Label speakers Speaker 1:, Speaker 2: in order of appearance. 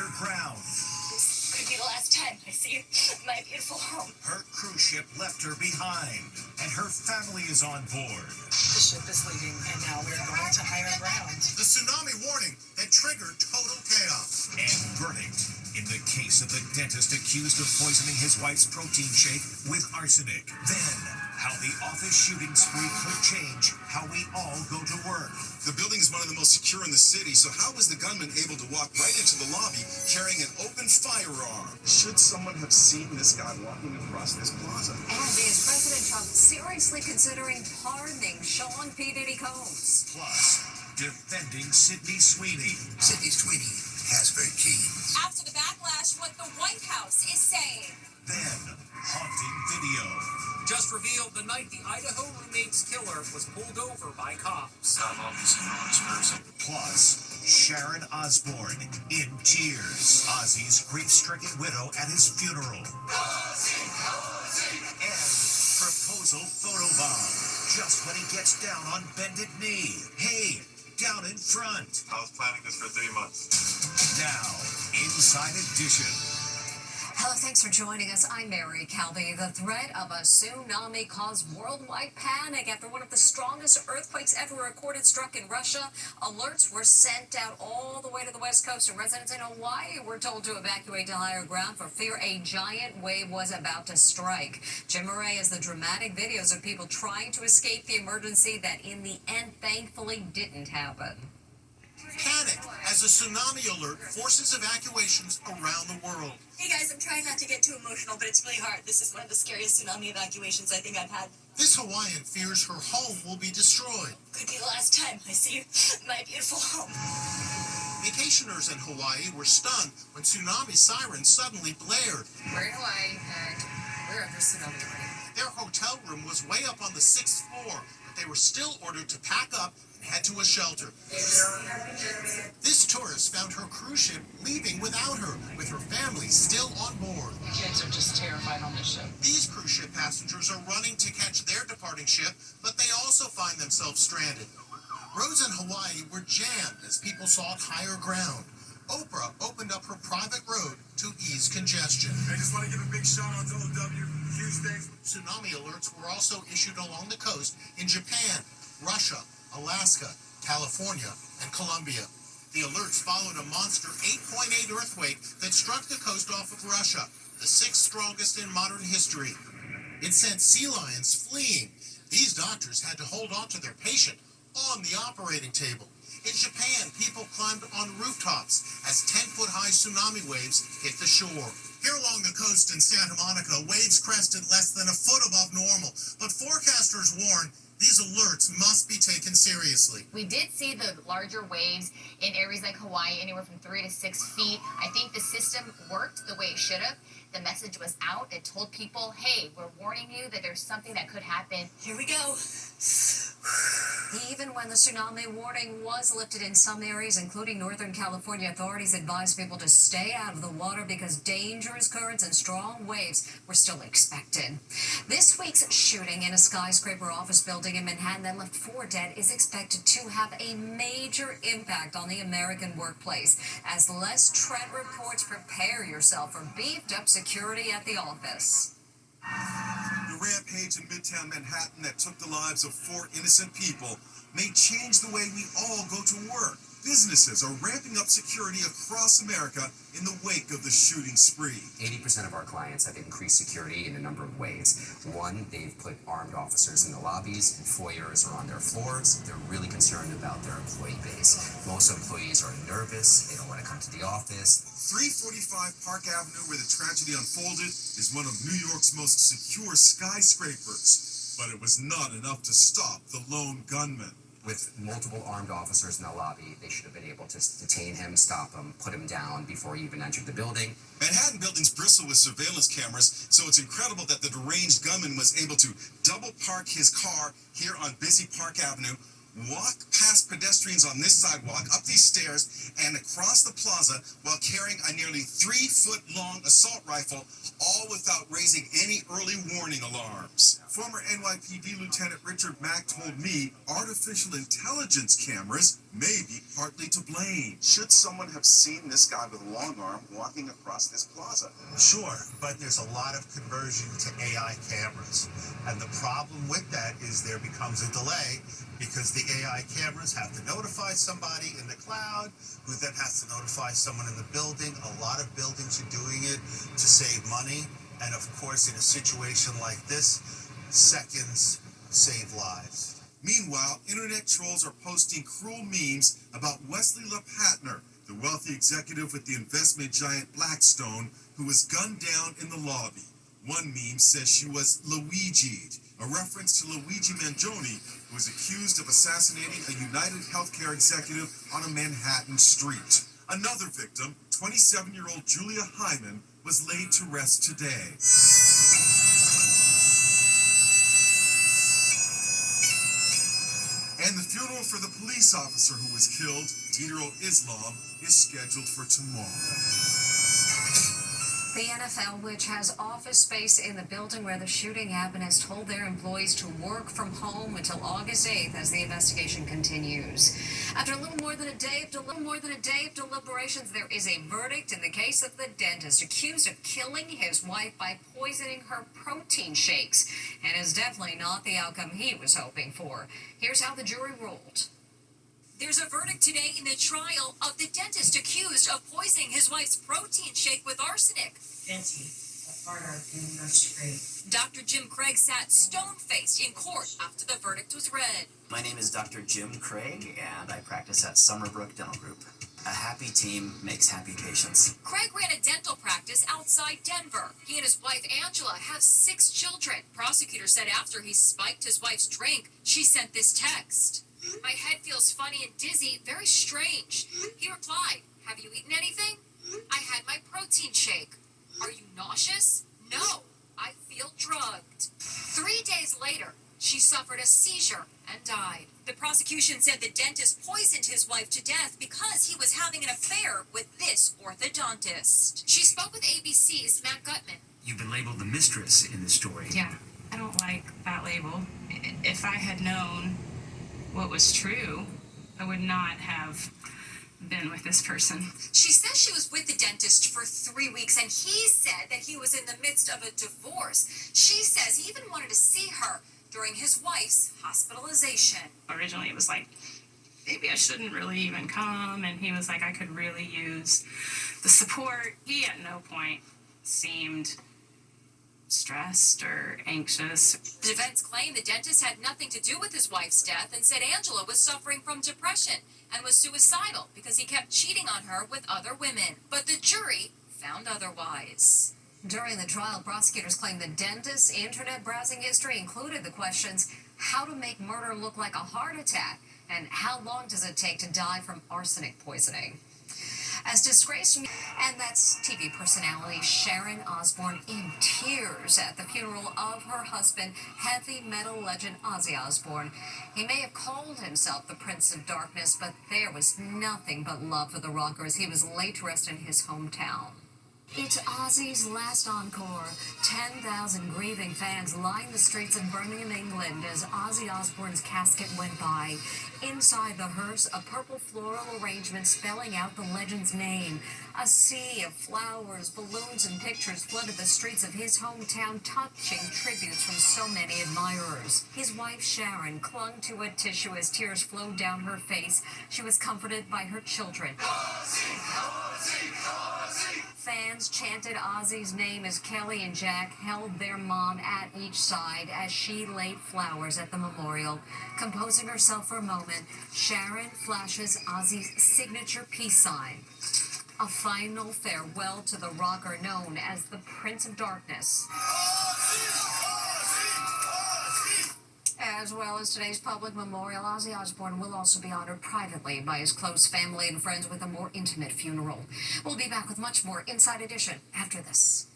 Speaker 1: higher ground.
Speaker 2: This could be the last time I see my beautiful home.
Speaker 1: Her cruise ship left her behind, and her family is on board.
Speaker 3: The ship is leaving, and now we're going to higher ground.
Speaker 1: The tsunami warning that triggered total chaos. And verdict in the case of the dentist accused of poisoning his wife's protein shake with arsenic. Then, how the office shooting spree could change how we all go to work.
Speaker 4: The building is one of the most secure in the city, so how was the gunman able to walk right into the lobby carrying an open firearm? Should someone have seen this guy walking across this plaza?
Speaker 5: And is President Trump seriously considering pardoning Sean P. Diddy Combs?
Speaker 1: Plus, defending Sydney Sweeney.
Speaker 6: Sydney Sweeney has her keys.
Speaker 2: After the backlash, what the White House is saying.
Speaker 1: Then, haunting video.
Speaker 7: Just revealed the night the Idaho roommate's killer was pulled over by cops.
Speaker 4: I'm obviously not this person.
Speaker 1: Plus, Sharon Osbourne in tears. Ozzy's grief-stricken widow at his funeral. And proposal photobomb. Just when he gets down on bended knee. Hey, down in front.
Speaker 4: I was planning this for 3 months.
Speaker 1: Now, Inside Edition.
Speaker 5: Hello, thanks for joining us. I'm Mary Calvi. The threat of a tsunami caused worldwide panic after one of the strongest earthquakes ever recorded struck in Russia. Alerts were sent out all the way to the west coast, and residents in Hawaii were told to evacuate to higher ground for fear a giant wave was about to strike. Jim Murray has the dramatic videos of people trying to escape the emergency that in the end thankfully didn't happen.
Speaker 1: Panic as a tsunami alert forces evacuations around the world.
Speaker 2: Hey guys, I'm trying not to get too emotional, but it's really hard. This is one of the scariest tsunami evacuations I think I've had.
Speaker 1: This Hawaiian fears her home will be destroyed.
Speaker 2: Could be the last time I see my beautiful home.
Speaker 1: Vacationers in Hawaii were stunned when tsunami sirens suddenly blared.
Speaker 3: We're in Hawaii, and we're under tsunami warning.
Speaker 1: Their hotel room was way up on the 6th floor, but they were still ordered to pack up and head to a shelter. This tourist found her cruise ship leaving without her, with her family still on board.
Speaker 3: The kids are just terrified on this ship.
Speaker 1: These cruise ship passengers are running to catch their departing ship, but they also find themselves stranded. Roads in Hawaii were jammed as people sought higher ground. Oprah opened up her private road to ease congestion.
Speaker 4: I just want to give a big shout out to OW. Huge thanks.
Speaker 1: Tsunami alerts were also issued along the coast in Japan, Russia, Alaska, California, and Colombia. The alerts followed a monster 8.8 earthquake that struck the coast off of Russia, the 6th strongest in modern history. It sent sea lions fleeing. These doctors had to hold on to their patient on the operating table. In Japan, people climbed on rooftops as 10-foot-high tsunami waves hit the shore. Here along the coast in Santa Monica, waves crested less than a foot above normal, but forecasters warn these alerts must be taken seriously.
Speaker 8: We did see the larger waves in areas like Hawaii, anywhere from 3 to 6 feet. I think the system worked the way it should have. The message was out. It told people, hey, we're warning you that there's something that could happen.
Speaker 2: Here we go.
Speaker 5: Even when the tsunami warning was lifted in some areas, including Northern California, authorities advised people to stay out of the water because dangerous currents and strong waves were still expected. This week's shooting in a skyscraper office building in Manhattan that left 4 dead is expected to have a major impact on the American workplace. As Les Trent reports, prepare yourself for beefed-up security at the office.
Speaker 4: The rampage in Midtown Manhattan that took the lives of 4 innocent people may change the way we all go to work. Businesses are ramping up security across America in the wake of the shooting spree.
Speaker 9: 80% of our clients have increased security in a number of ways. One, they've put armed officers in the lobbies and foyers or on their floors. They're really concerned about their employee base. Most employees are nervous. They don't want to come to the office.
Speaker 4: 345 Park Avenue, where the tragedy unfolded, is one of New York's most secure skyscrapers. But it was not enough to stop the lone gunman.
Speaker 9: With multiple armed officers in the lobby, they should have been able to detain him, stop him, put him down before he even entered the building.
Speaker 4: Manhattan buildings bristle with surveillance cameras, so it's incredible that the deranged gunman was able to double park his car here on busy Park Avenue, walk past pedestrians on this sidewalk, up these stairs, and across the plaza while carrying a nearly 3-foot-long assault rifle, all without raising any early warning alarms. Former NYPD Lieutenant Richard Mack told me artificial intelligence cameras may be partly to blame. Should someone have seen this guy with a long arm walking across this plaza?
Speaker 1: Sure, but there's a lot of conversion to AI cameras. And the problem with that is there becomes a delay because the AI cameras have to notify somebody in the cloud, who then has to notify someone in the building. A lot of buildings are doing it to save money. And of course, in a situation like this, seconds save lives.
Speaker 4: Meanwhile, internet trolls are posting cruel memes about Wesley LaPatner, the wealthy executive with the investment giant Blackstone, who was gunned down in the lobby. One meme says she was Luigi'd, a reference to Luigi Mangione, who was accused of assassinating a United Healthcare executive on a Manhattan street. Another victim, 27-year-old Julia Hyman, was laid to rest today. And the funeral for the police officer who was killed, Dinero Islam, is scheduled for tomorrow.
Speaker 5: The NFL, which has office space in the building where the shooting happened, has told their employees to work from home until August 8th as the investigation continues. After a little more than a day of deliberations, there is a verdict in the case of the dentist accused of killing his wife by poisoning her protein shakes, and is definitely not the outcome he was hoping for. Here's how the jury ruled.
Speaker 2: There's a verdict today in the trial of the dentist accused of poisoning his wife's protein shake with arsenic.
Speaker 3: Fancy, a partner in first degree.
Speaker 2: Dr. Jim Craig sat stone-faced in court after the verdict was read.
Speaker 10: My name is Dr. Jim Craig, and I practice at Summerbrook Dental Group. A happy team makes happy patients.
Speaker 2: Craig ran a dental practice outside Denver. He and his wife, Angela, have 6 children. Prosecutors said after he spiked his wife's drink, she sent this text. "My head feels funny and dizzy, very strange." He replied, "Have you eaten anything?" "I had my protein shake." "Are you nauseous?" "No, I feel drugged." 3 days later, she suffered a seizure and died. The prosecution said the dentist poisoned his wife to death because he was having an affair with this orthodontist. She spoke with ABC's Matt Gutman.
Speaker 11: You've been labeled the mistress in this story.
Speaker 12: Yeah, I don't like that label. If I had known what was true, I would not have been with this person.
Speaker 2: She says she was with the dentist for 3 weeks, and he said that he was in the midst of a divorce. She says he even wanted to see her during his wife's hospitalization.
Speaker 12: Originally, it was like, maybe I shouldn't really even come, and he was like, I could really use the support. He at no point seemed stressed or anxious.
Speaker 2: The defense claimed the dentist had nothing to do with his wife's death and said Angela was suffering from depression and was suicidal because he kept cheating on her with other women. But the jury found otherwise.
Speaker 5: During the trial, prosecutors claimed the dentist's internet browsing history included the questions, how to make murder look like a heart attack, and how long does it take to die from arsenic poisoning. As disgraced, and that's TV personality Sharon Osbourne in tears at the funeral of her husband, heavy metal legend Ozzy Osbourne. He may have called himself the Prince of Darkness, but there was nothing but love for the rocker as he was laid to rest in his hometown. It's Ozzy's last encore. 10,000 grieving fans lined the streets of Birmingham, England as Ozzy Osbourne's casket went by. Inside the hearse, a purple floral arrangement spelling out the legend's name. A sea of flowers, balloons, and pictures flooded the streets of his hometown, touching tributes from so many admirers. His wife, Sharon, clung to a tissue as tears flowed down her face. She was comforted by her children. Ozzy, Ozzy, Ozzy. Fans chanted Ozzy's name as Kelly and Jack held their mom at each side as she laid flowers at the memorial. Composing herself for a moment, Sharon flashes Ozzy's signature peace sign. A final farewell to the rocker known as the Prince of Darkness. As well as today's public memorial, Ozzy Osbourne will also be honored privately by his close family and friends with a more intimate funeral. We'll be back with much more Inside Edition after this.